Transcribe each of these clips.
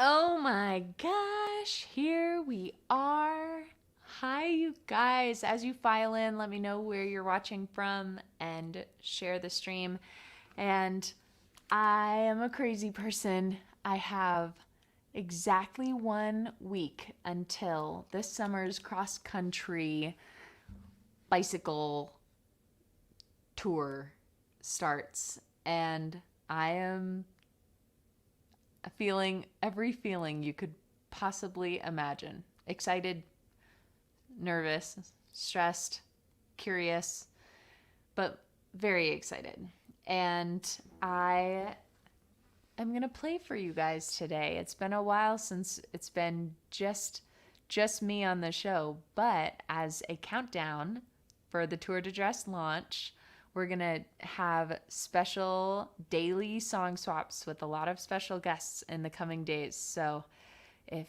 Oh my gosh, here we are. Hi, you guys. As you file in, let me know where you're watching from and share the stream. And I am a crazy person. I have exactly 1 week until this summer's cross country bicycle tour starts. And I am feeling every feeling you could possibly imagine: excited, nervous, stressed, curious, but very excited. And I am going to play for you guys today. It's been a while since it's been just me on the show, but as a countdown for the Tour de Dress launch, we're going to have special daily song swaps with a lot of special guests in the coming days. So if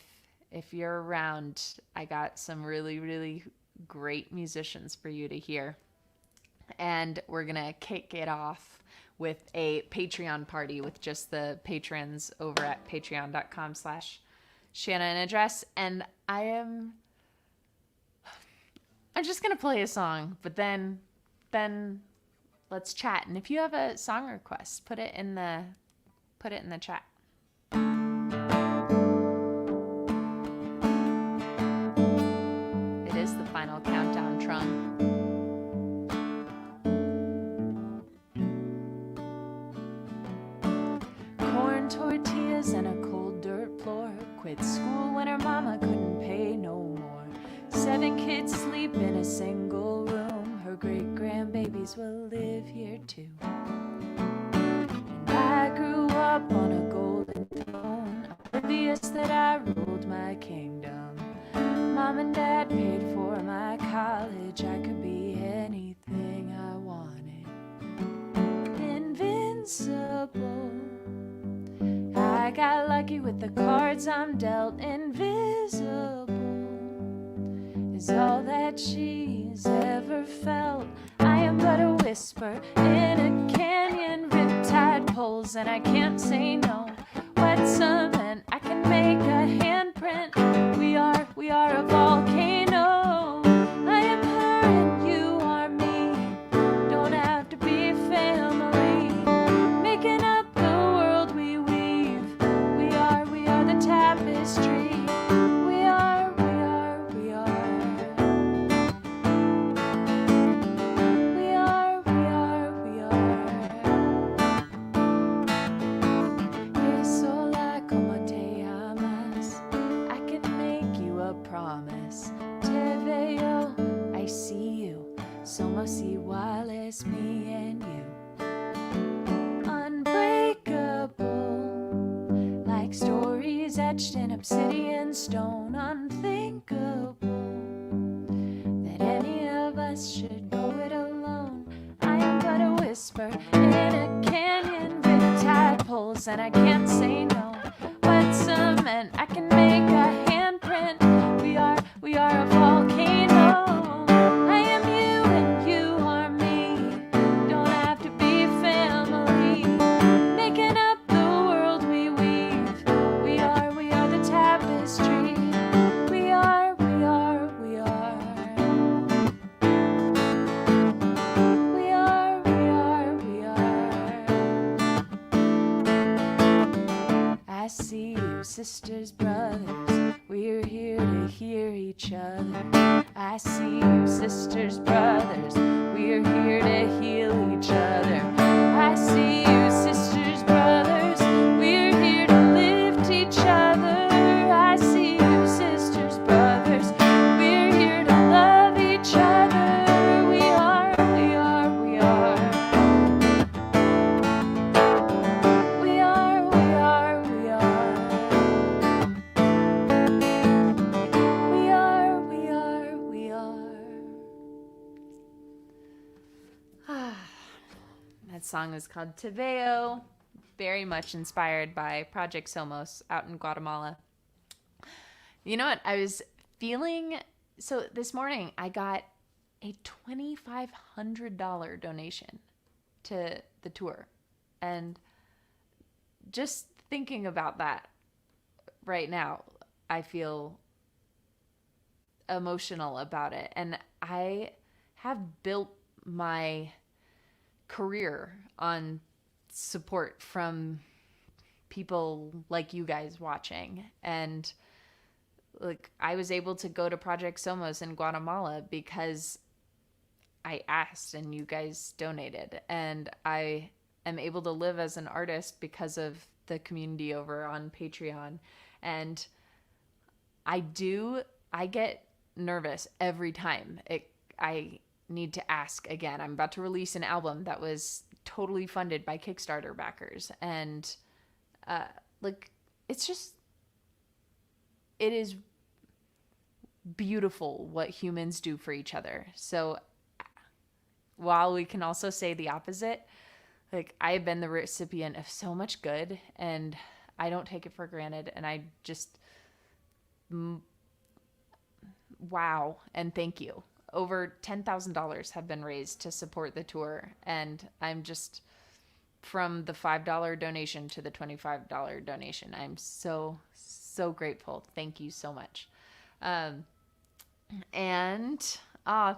you're around, I got some really great musicians for you to hear. And we're going to kick it off with a Patreon party with just the patrons over at patreon.com/Shanna and Address. And I'm just going to play a song, but then let's chat. And if you have a song request, put it in the chat. It is the final countdown, Trung. Corn tortillas and a cold dirt floor. Quit school when her mama couldn't pay no more. 7 kids sleep in a single room. Her great grandbabies will live here too. And I grew up on a golden throne, oblivious that I ruled my kingdom. Mom and Dad paid for my college. I could be anything I wanted. Invincible. I got lucky with the cards I'm dealt. Invisible is all that she's ever felt. I am but a whisper in a canyon, riptide pulls, and I can't say no. Wet cement, I can make a handprint. We are a volcano. I am her and you are me. Don't have to be family. Making up the world we weave. We are the tapestry. We are. We are. Que sola como te amas. I can make you a promise. Te veo, I see you. Somos iguales, me and you. Unbreakable, like stories etched in obsidian stone. Unthinkable that any of us should go it alone. I am but a whisper in a canyon, riptide pulls, and I can't say no. Wet cement, I can make a handprint. We are a volcano. I am you and you are me. Don't have to be family. Making up the world we weave. We are the tapestry. We are. We are. We are. I see you, sisters, brothers. We're here to hear each other. I see you, sisters, brothers. We're here to heal each other. I see you, sisters, brothers. We're here to lift each other. I see you, sisters, brothers. We're here to love each other. We are. We are. We are. We are. We are. We are. We are. We are. We are. That song is called Te Veo, very much inspired by Project Somos out in Guatemala. You know what? I was feeling, so this morning I got a $2,500 donation to the tour. And just thinking about that right now, I feel emotional about it. And I have built my career on support from people like you guys watching. And like, I was able to go to Project Somos in Guatemala because I asked and you guys donated. And I am able to live as an artist because of the community over on Patreon. And I get nervous every time I need to ask again. I'm about to release an album that was totally funded by Kickstarter backers. And like, it's just, it is beautiful what humans do for each other. So while we can also say the opposite, like, I have been the recipient of so much good, and I don't take it for granted. And I just, wow, and thank you. Over $10,000 have been raised to support the tour, and I'm just, from the $5 donation to the $25 donation, I'm so grateful. Thank you so much.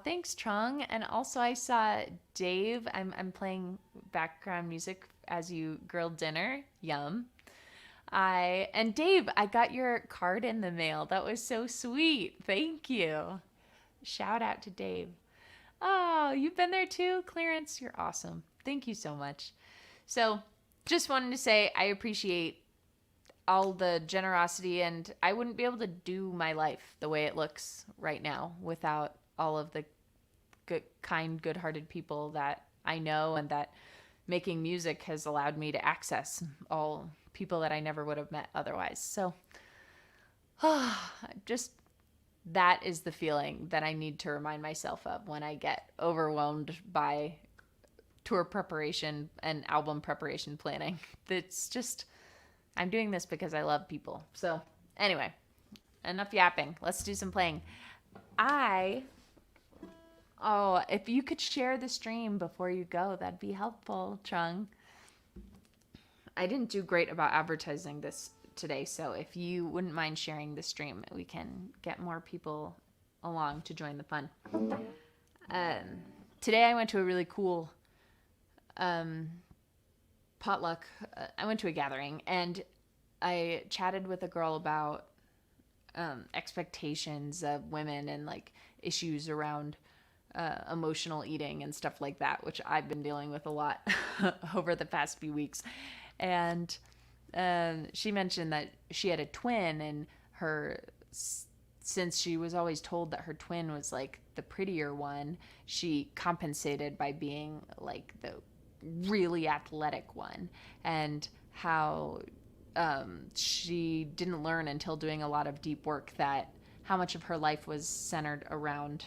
Thanks, Trung. And also, I saw Dave. I'm playing background music as you grilled dinner. Yum. And Dave, I got your card in the mail. That was so sweet. Thank you. Shout out to Dave. Oh, you've been there too, Clarence. You're awesome. Thank you so much. So, just wanted to say I appreciate all the generosity, and I wouldn't be able to do my life the way it looks right now without all of the good-hearted people that I know, and that making music has allowed me to access, all people that I never would have met otherwise. So, just, that is the feeling that I need to remind myself of when I get overwhelmed by tour preparation and album preparation planning. It's just, I'm doing this because I love people. So anyway, enough yapping. Let's do some playing. If you could share the stream before you go, that'd be helpful, Trung. I didn't do great about advertising this today, so if you wouldn't mind sharing the stream, we can get more people along to join the fun. Today I went to a really cool potluck. I went to a gathering, and I chatted with a girl about expectations of women and like issues around emotional eating and stuff like that, which I've been dealing with a lot over the past few weeks. And she mentioned that she had a twin, and since she was always told that her twin was like the prettier one, she compensated by being like the really athletic one, and how she didn't learn until doing a lot of deep work that how much of her life was centered around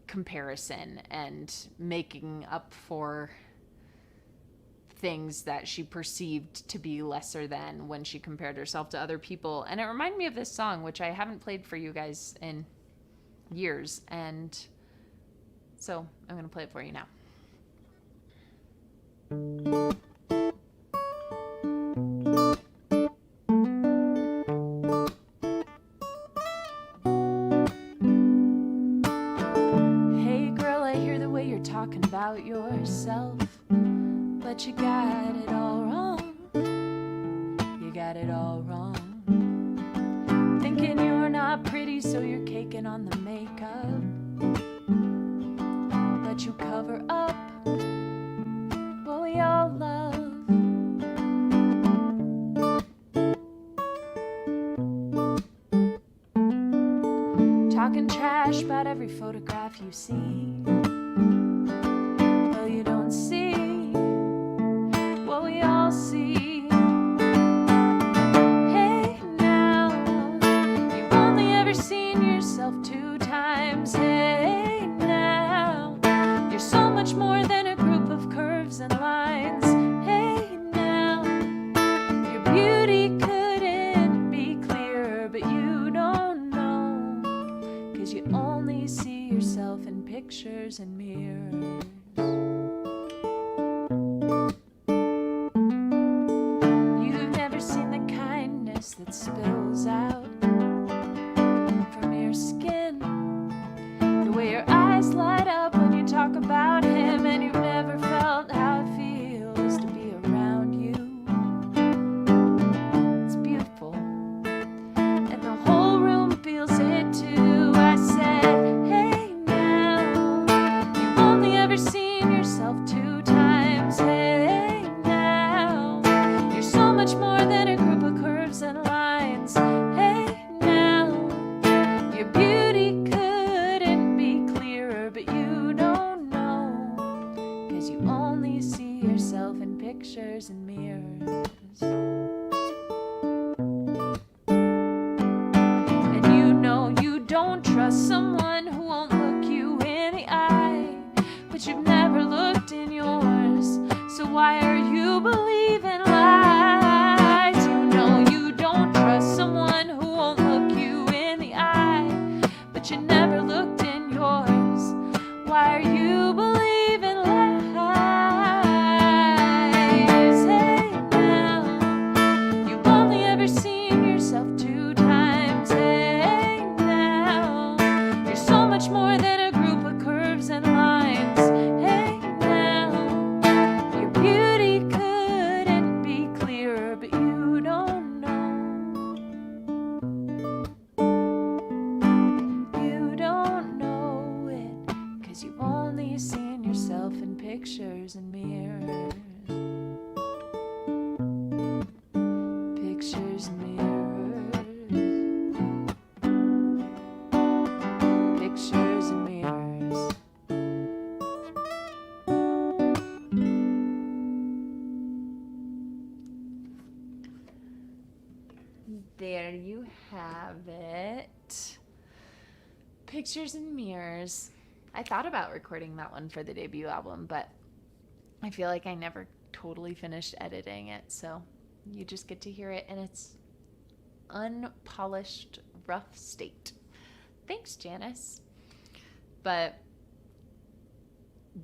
comparison and making up for things that she perceived to be lesser than when she compared herself to other people. And it reminded me of this song, which I haven't played for you guys in years, and so I'm going to play it for you now. Hey girl, I hear the way you're talking about yourself, but you got it all wrong. You got it all wrong. Thinking you're not pretty, so you're caking on the makeup, but you cover up what we all love. Talking trash about every photograph you see. Well, you don't see what we all see. Hey now, you've only ever seen yourself 2 times. Hey now, you're so much more than a group of curves and lines. Hey now, your beauty couldn't be clearer, but you don't know, 'cause you only see yourself in pictures and mirrors. You've never seen the kindness that spills there you have it. Pictures and Mirrors. I thought about recording that one for the debut album, but I feel like I never totally finished editing it, so you just get to hear it in its unpolished, rough state. Thanks, Janice. But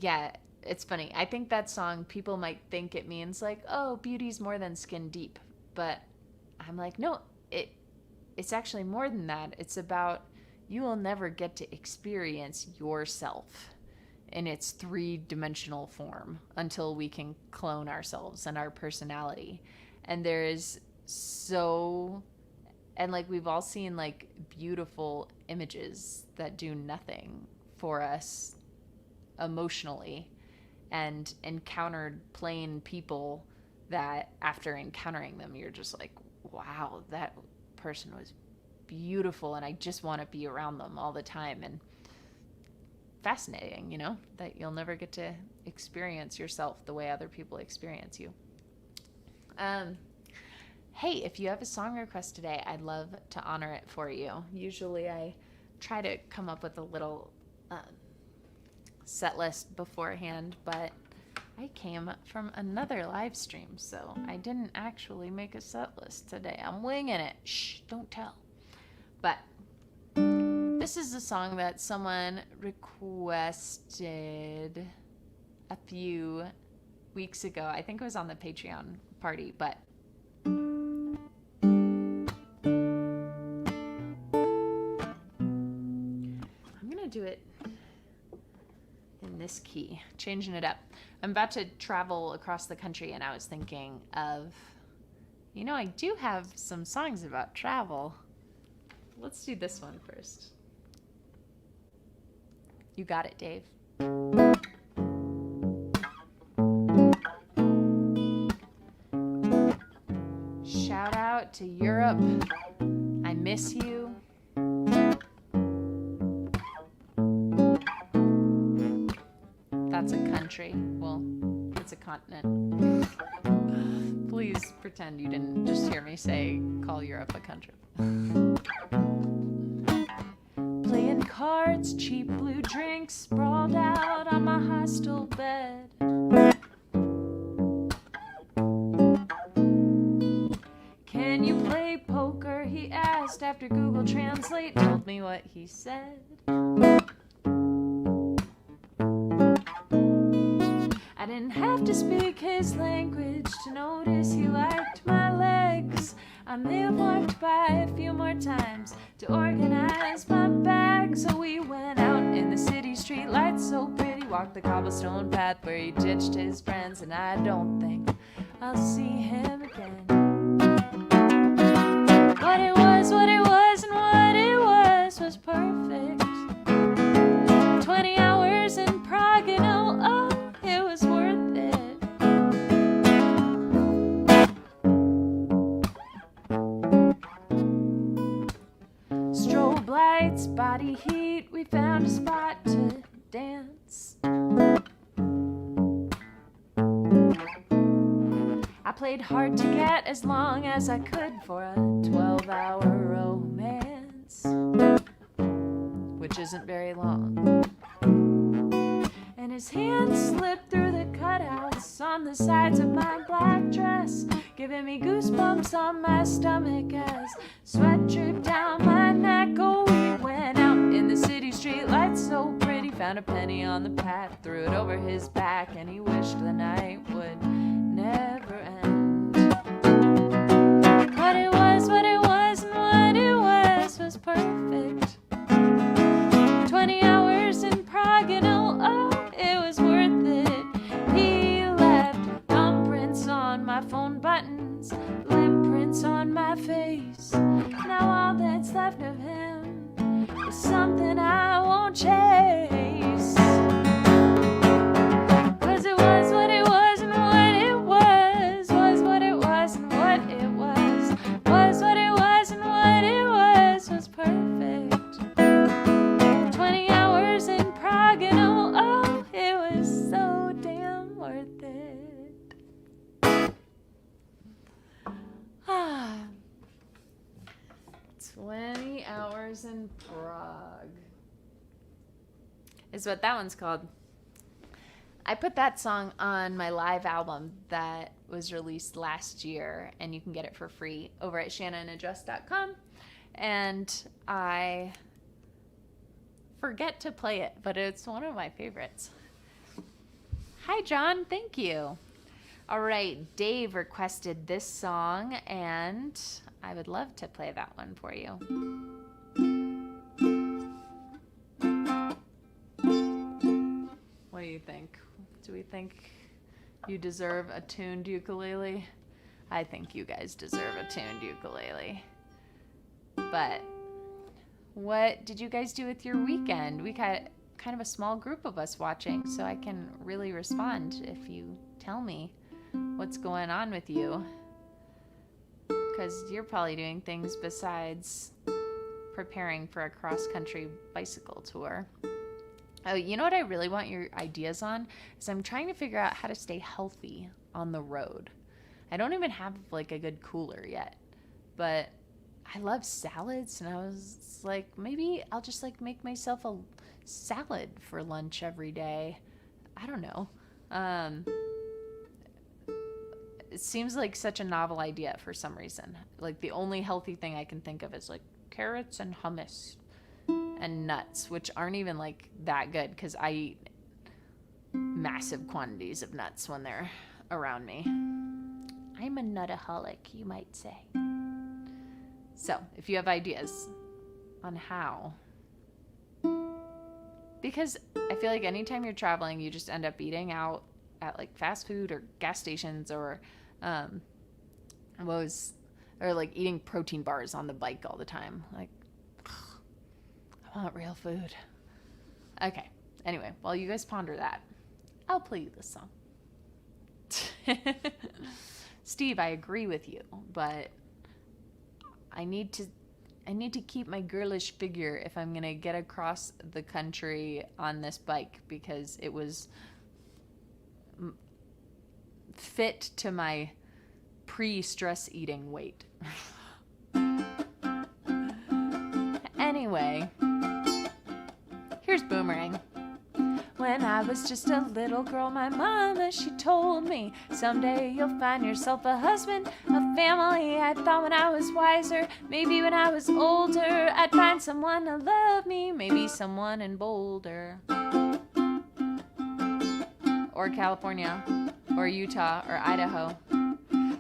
yeah, it's funny. I think that song, people might think it means like, oh, beauty's more than skin deep. But I'm like, no, it's actually more than that. It's about you will never get to experience yourself in its three-dimensional form until we can clone ourselves and our personality. And there is so... And, like, we've all seen, like, beautiful images that do nothing for us emotionally and encountered plain people that after encountering them, you're just like, wow, that person was beautiful and I just want to be around them all the time. And fascinating, you know, that you'll never get to experience yourself the way other people experience you. Hey, if you have a song request today, I'd love to honor it for you. Usually I try to come up with a little set list beforehand, but I came from another live stream, so I didn't actually make a set list today. I'm winging it. Shh, don't tell. But this is a song that someone requested a few weeks ago. I think it was on the Patreon party, but do it in this key, changing it up. I'm about to travel across the country and I was thinking of, you know, I do have some songs about travel. Let's do this one first. You got it, Dave. Shout out to Europe. I miss you. That's a country. Well, it's a continent. Please pretend you didn't just hear me say, call Europe a country. Playing cards, cheap blue drinks, sprawled out on my hostel bed. Can you play poker? He asked after Google Translate told me what he said. I didn't have to speak his language to notice he liked my legs. I may have walked by a few more times to organize my bag. So we went out in the city street lights so pretty, walked the cobblestone path where he ditched his friends, and I don't think I'll see him again. What it was, and what it was perfect. 20 hours in Prague and oh, it was worth it. Strobe lights, body heat, we found a spot to dance. I played hard to get as long as I could for a 12-hour romance, which isn't very long. And his hands slipped through the cutouts on the sides of my black dress, giving me goosebumps on my stomach as sweat dripped down my neck. Oh, we went out in the city street lights so pretty, found a penny on the path, threw it over his back, and he wished the night would never end. What it was, and what it was perfect. 20 hours in Prague and oh, it was worth it. He left thumbprints on my phone buttons, lip prints on my face. Now all that's left of him is something I won't chase. 'Cause it was what it was, and what it was what it was, and what it was what it was, and what it was perfect. 20 hours in Prague and oh, it was so damn worth it. Summers in Prague is what that one's called. I put that song on my live album that was released last year, and you can get it for free over at shannonadjust.com. And I forget to play it, but it's one of my favorites. Hi, John. Thank you. All right. Dave requested this song, and I would love to play that one for you. What do you think? Do we think you deserve a tuned ukulele? I think you guys deserve a tuned ukulele. But what did you guys do with your weekend? We got kind of a small group of us watching, so I can really respond if you tell me what's going on with you. Because you're probably doing things besides preparing for a cross-country bicycle tour. Oh, you know what I really want your ideas on? Is I'm trying to figure out how to stay healthy on the road. I don't even have like a good cooler yet, but I love salads, and I was like, maybe I'll just like make myself a salad for lunch every day. I don't know. It seems like such a novel idea for some reason. Like the only healthy thing I can think of is like carrots and hummus and nuts, which aren't even like that good because I eat massive quantities of nuts when they're around me. I'm a nutaholic, you might say. So if you have ideas on how, because I feel like anytime you're traveling, you just end up eating out at like fast food or gas stations or like eating protein bars on the bike all the time. Like, I want real food. Okay. Anyway, while you guys ponder that, I'll play you this song. Steve, I agree with you, but I need to keep my girlish figure if I'm going to get across the country on this bike, because it was fit to my pre-stress eating weight. Anyway, here's Boomerang. When I was just a little girl, my mama, she told me, someday you'll find yourself a husband, a family. I thought when I was wiser, maybe when I was older, I'd find someone to love me, maybe someone in Boulder, or California, or Utah, or Idaho.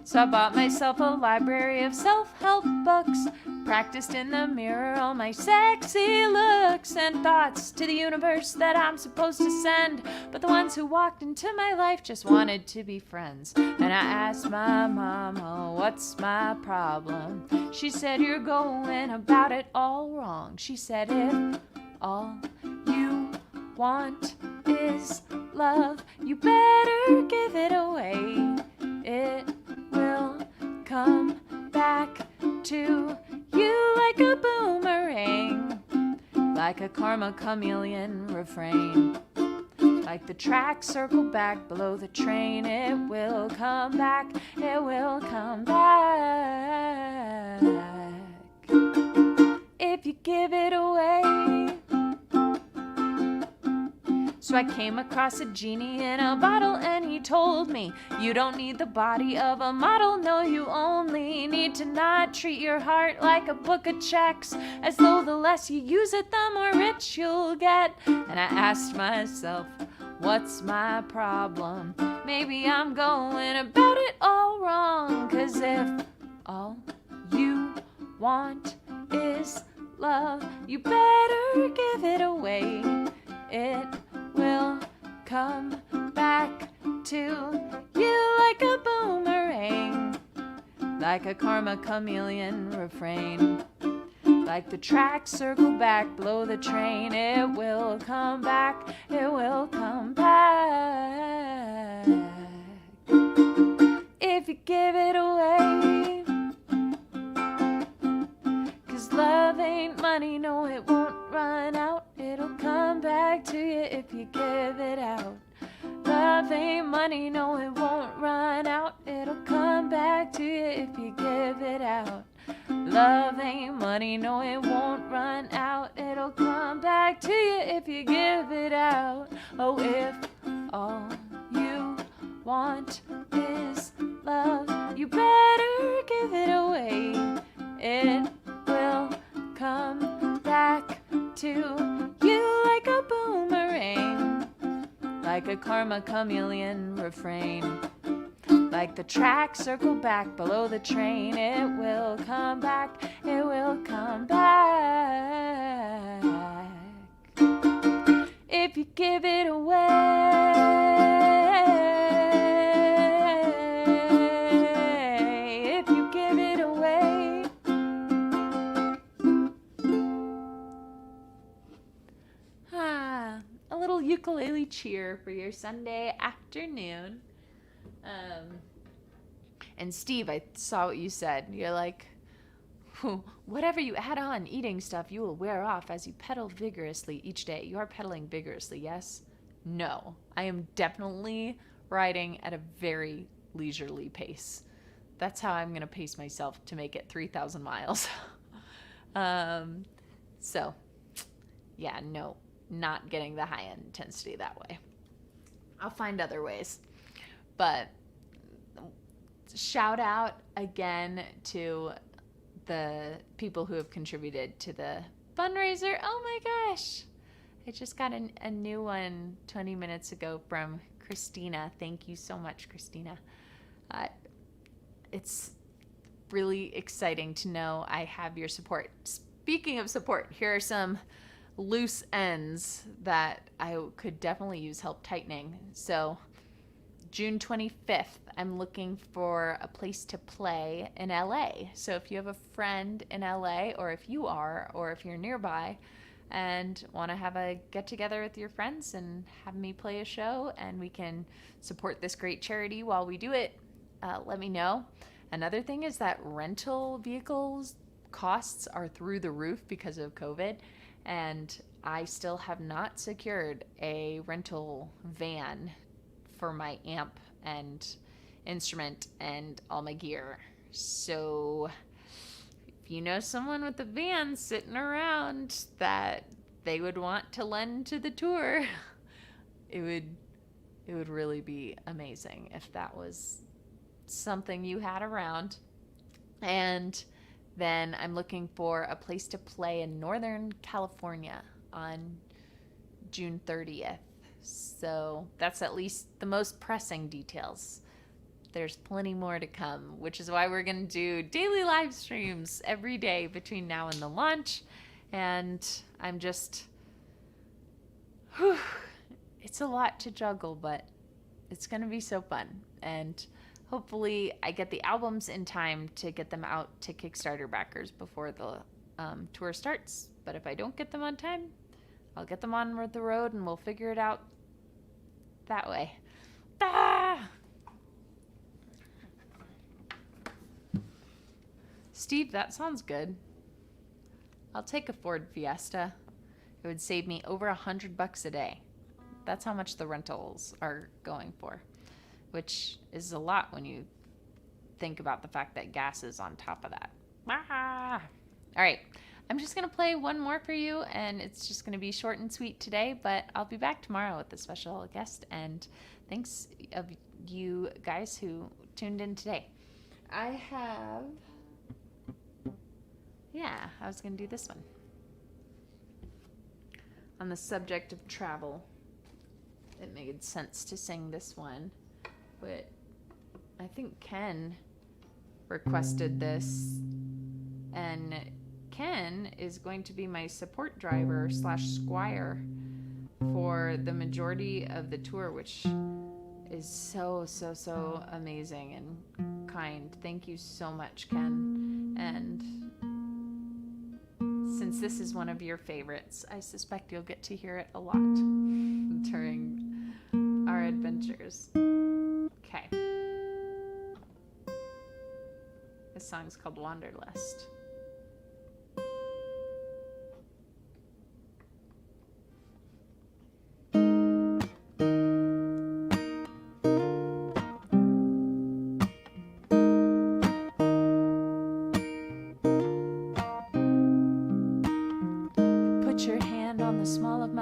So I bought myself a library of self-help books, practiced in the mirror all my sexy looks and thoughts to the universe that I'm supposed to send. But the ones who walked into my life just wanted to be friends. And I asked my mama, what's my problem? She said, you're going about it all wrong. She said, if all you want is love, you better give it away. It will come back to you like a boomerang, like a karma chameleon refrain, like the tracks circle back below the train. It will come back, it will come back, if you give it away. So I came across a genie in a bottle, and he told me, you don't need the body of a model, no, you only need to not treat your heart like a book of checks, as though the less you use it, the more rich you'll get. And I asked myself, what's my problem? Maybe I'm going about it all wrong, 'cause if all you want is love, you better give it away. It will come back to you like a boomerang, like a karma chameleon refrain, like the tracks circle back below the train. It will come back, it will come back, if you give it away. 'Cause love ain't money, no, it won't run out. It'll come back to you if you give it out. Love ain't money, no, it won't run out. It'll come back to you if you give it out. Love ain't money, no, it won't run out. It'll come back to you if you give it out. Oh, if all you want is love, you better give it away. It will come back to you like a boomerang, like a karma chameleon refrain. Like the track circle back below the train, it will come back, it will come back. If you give it away, if you give it away. A little ukulele cheer for your Sunday afternoon. And Steve, I saw what you said. You're like, whatever you add on eating stuff, you will wear off as you pedal vigorously each day. You are pedaling vigorously, yes? No. I am definitely riding at a very leisurely pace. That's how I'm going to pace myself to make it 3,000 miles. So, yeah, no, not getting the high intensity that way. I'll find other ways. But shout out again to the people who have contributed to the fundraiser. Oh my gosh. I just got a new one 20 minutes ago from Christina. Thank you so much, Christina. It's really exciting to know I have your support. Speaking of support, here are some loose ends that I could definitely use help tightening. So June 25th, I'm looking for a place to play in LA. So if you have a friend in LA, or if you are, or if you're nearby and want to have a get together with your friends and have me play a show and we can support this great charity while we do it, let me know. Another thing is that rental vehicles costs are through the roof because of COVID, and I still have not secured a rental van for my amp and instrument and all my gear. So if you know someone with a van sitting around that they would want to lend to the tour, it would really be amazing if that was something you had around. And then I'm looking for a place to play in Northern California on June 30th. So that's at least the most pressing details. There's plenty more to come, which is why we're going to do daily live streams every day between now and the launch. And I'm just, it's a lot to juggle, but it's going to be so fun. And hopefully I get the albums in time to get them out to Kickstarter backers before the tour starts. But if I don't get them on time, I'll get them on the road and we'll figure it out that way. Ah! Steve, that sounds good. I'll take a Ford Fiesta. It would save me over $100 a day. That's how much the rentals are going for, which is a lot when you think about the fact that gas is on top of that. Ah! All right. I'm just going to play one more for you, and it's just going to be short and sweet today, but I'll be back tomorrow with a special guest, and thanks of you guys who tuned in today. I was going to do this one. On the subject of travel, it made sense to sing this one, but I think Ken requested this, and Ken is going to be my support driver / squire for the majority of the tour, which is so amazing and kind. Thank you so much, Ken. And since this is one of your favorites, I suspect you'll get to hear it a lot during our adventures. Okay. This song's called Wanderlust.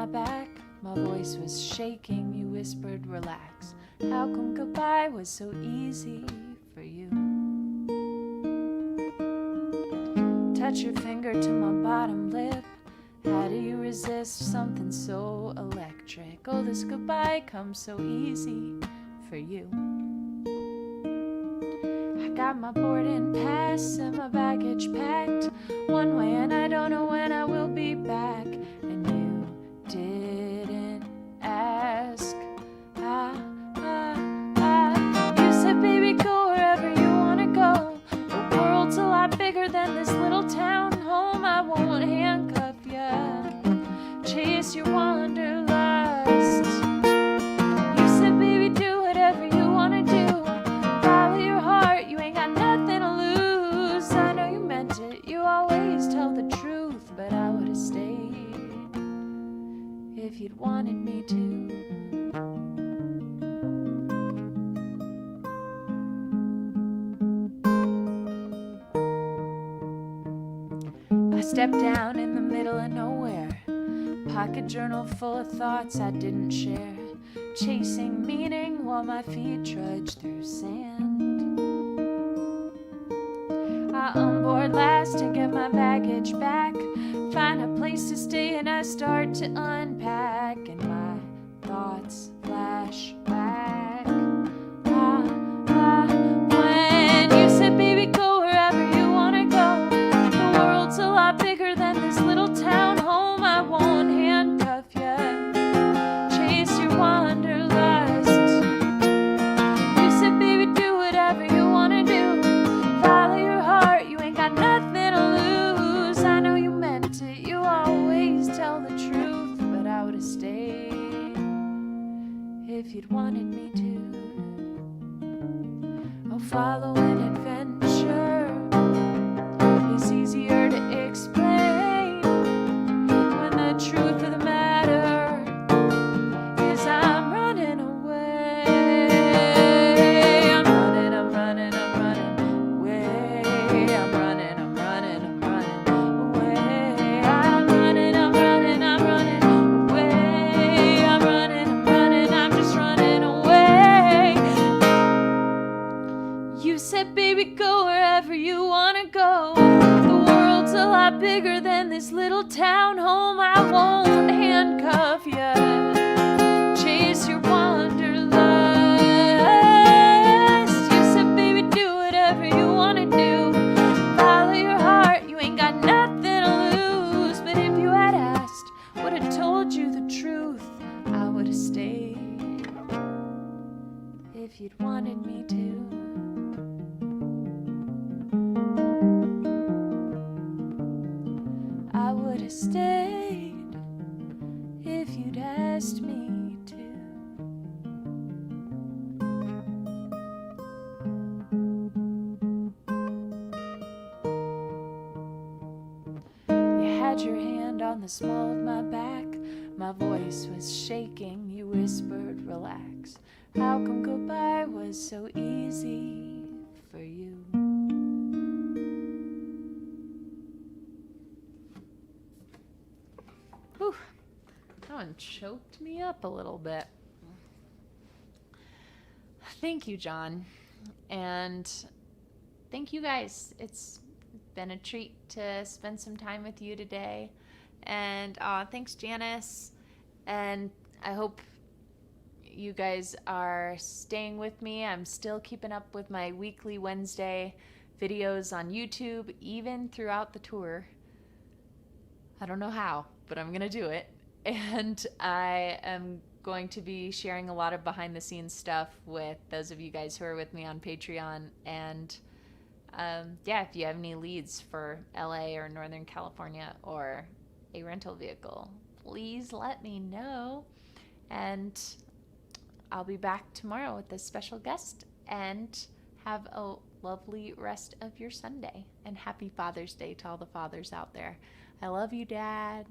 my back, my voice was shaking. You whispered, relax. How come goodbye was so easy for you? Touch your finger to my bottom lip. How do you resist something so electric? Oh, this goodbye comes so easy for you. I got my boarding pass and my baggage packed one way, and I don't know when I will be back. And you didn't ask. You said, baby, go wherever you wanna go. The world's a lot bigger than this little town home. I won't handcuff you, chase your wanderlust. You said, baby, do whatever you wanna do. Follow your heart, you ain't got nothing to lose. I know you meant it, you always tell the truth, but I would've stayed if you'd wanted me to. I stepped down in the middle of nowhere, pocket journal full of thoughts I didn't share, chasing meaning while my feet trudged through sand. I unboard last to get my baggage back, find a place to stay, and I start to unpack, and my thoughts flash back. When you said, baby, go wherever you wanna go. The world's a lot bigger than this little town home. I won't handcuff you, chase your wanderlust. You said, baby, do whatever you wanna do. Follow your heart, you ain't got nothing to lose. I know you meant it, you always tell the truth, but I would've stayed if you'd wanted me to. Oh, follow an adventure is easier to explain when the truth of the matter is I'm running away. I'm running away. I'm running away. I'm running away. I'm just running away. You said, baby, go wherever you wanna go. The world's a lot bigger than this little town home. I won't handcuff you, chase your wanderlust. You said, baby, do whatever you wanna do. Follow your heart, you ain't got nothing to lose. But if you had asked, would've told you the truth, I would've stayed if you'd wanted me to. I would've stayed if you'd asked me to. You had your hand on the small of my back, my voice was shaking. You whispered, relax. How come goodbye was so easy for you? Whew, that one choked me up a little bit. Thank you, John. And thank you guys. It's been a treat to spend some time with you today. And thanks, Janice. And I hope you guys are staying with me. I'm still keeping up with my weekly Wednesday videos on YouTube, even throughout the tour. I don't know how, but I'm going to do it. And I am going to be sharing a lot of behind the scenes stuff with those of you guys who are with me on Patreon. And yeah, if you have any leads for LA or Northern California or a rental vehicle, please let me know. And I'll be back tomorrow with a special guest. And have a lovely rest of your Sunday. And happy Father's Day to all the fathers out there. I love you, Dad.